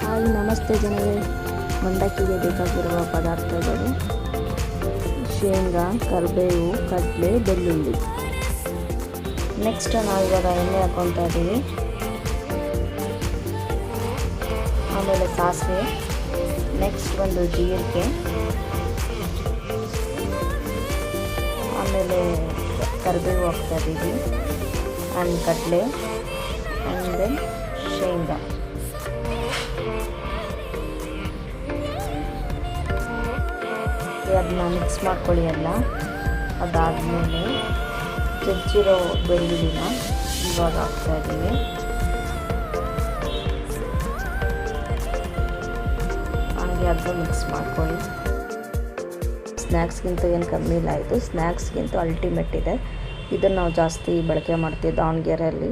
Hi ನಮಸ್ತೆ ಜನರೇ, ಮಂಡಕ್ಕಿಗೆ ಬೇಕಾಗಿರುವ ಪದಾರ್ಥಗಳು ಶೇಂಗಾ, ಕರಿಬೇವು, ಕಡಲೆ, ಬೆಳ್ಳುಳ್ಳಿ. ನೆಕ್ಸ್ಟ್ ನಾವು ಇವಾಗ ಎಣ್ಣೆ ಹಾಕ್ಕೊತಾ ಇದ್ದೀವಿ. ಆಮೇಲೆ ಸಾಸಿವೆ, ನೆಕ್ಸ್ಟ್ ಒಂದು ಜೀರಿಗೆ, ಆಮೇಲೆ ಕರಿಬೇವು ಹಾಕ್ತಾ ಇದ್ದೀವಿ, ಆ್ಯಂಡ್ ಕಡಲೆ, ಆ್ಯಂಡ್ ದೆನ್ ಶೇಂಗಾ. ಅದನ್ನ ಮಿಕ್ಸ್ ಮಾಡ್ಕೊಳ್ಳಿ ಎಲ್ಲ. ಅದಾದಮೇಲೆ ಜಜ್ಜಿರೋ ಬೆಳ್ಳುಳ್ಳಿನ ಇವಾಗ ಹಾಕ್ತಾ ಇದ್ದೀವಿ. ಹಾಗೆ ಅದನ್ನು ಮಿಕ್ಸ್ ಮಾಡ್ಕೊಳ್ಳಿ. ಸ್ನ್ಯಾಕ್ಸ್ಗಿಂತ ಏನು ಕಮ್ಮಿ ಇಲ್ಲ, ಇದು ಸ್ನ್ಯಾಕ್ಸ್ಗಿಂತ ಅಲ್ಟಿಮೇಟ್ ಇದೆ. ಇದನ್ನು ನಾವು ಜಾಸ್ತಿ ಬಳಕೆ ಮಾಡ್ತೀವಿ ದಾವಣಗೆರೆಯಲ್ಲಿ.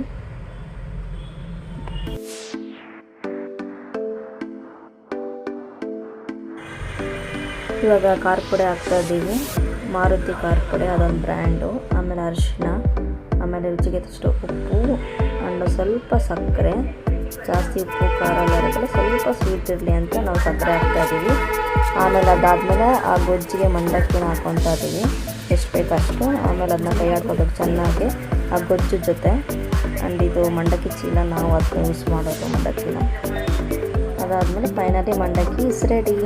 ಇವಾಗ ಖಾರ ಪುಡಿ ಹಾಕ್ತಾ ಇದ್ದೀವಿ. ಮಾರುತಿ ಖಾರ ಪುಡಿ, ಅದೊಂದು ಬ್ರ್ಯಾಂಡು. ಆಮೇಲೆ ಅರಿಶಿನ, ಆಮೇಲೆ ರುಚಿಗೆ ತಕ್ಕಷ್ಟು ಉಪ್ಪು, ಆ್ಯಂಡ್ ಸ್ವಲ್ಪ ಸಕ್ಕರೆ. ಜಾಸ್ತಿ ಉಪ್ಪು ಖಾರ ಎಲ್ಲ ಸ್ವಲ್ಪ ಸ್ವೀಟ್ ಇರಲಿ ಅಂತ ನಾವು ಸಕ್ಕರೆ ಹಾಕ್ತಾ ಇದ್ದೀವಿ. ಆಮೇಲೆ ಅದಾದಮೇಲೆ ಆ ಗೊಜ್ಜಿಗೆ ಮಂಡಕ್ಕಿನ ಹಾಕ್ಕೊತಾ ಇದ್ದೀವಿ, ಎಷ್ಟು ಬೇಕಷ್ಟು. ಆಮೇಲೆ ಅದನ್ನ ಕೈ ಹಾಕೋಬೇಕು ಚೆನ್ನಾಗಿ ಆ ಗೊಜ್ಜು ಜೊತೆ. ಆ್ಯಂಡ್ ಇದು ಮಂಡಕ್ಕಿ ಚೀಲ, ನಾವು ಅದನ್ನ ಯೂಸ್ ಮಾಡೋದು ಮಂಡಕ್ಕಿನ. ಅದಾದಮೇಲೆ ಫೈನಲಿ ಮಂಡಕ್ಕಿ ಇಸ್ ರೆಡಿ.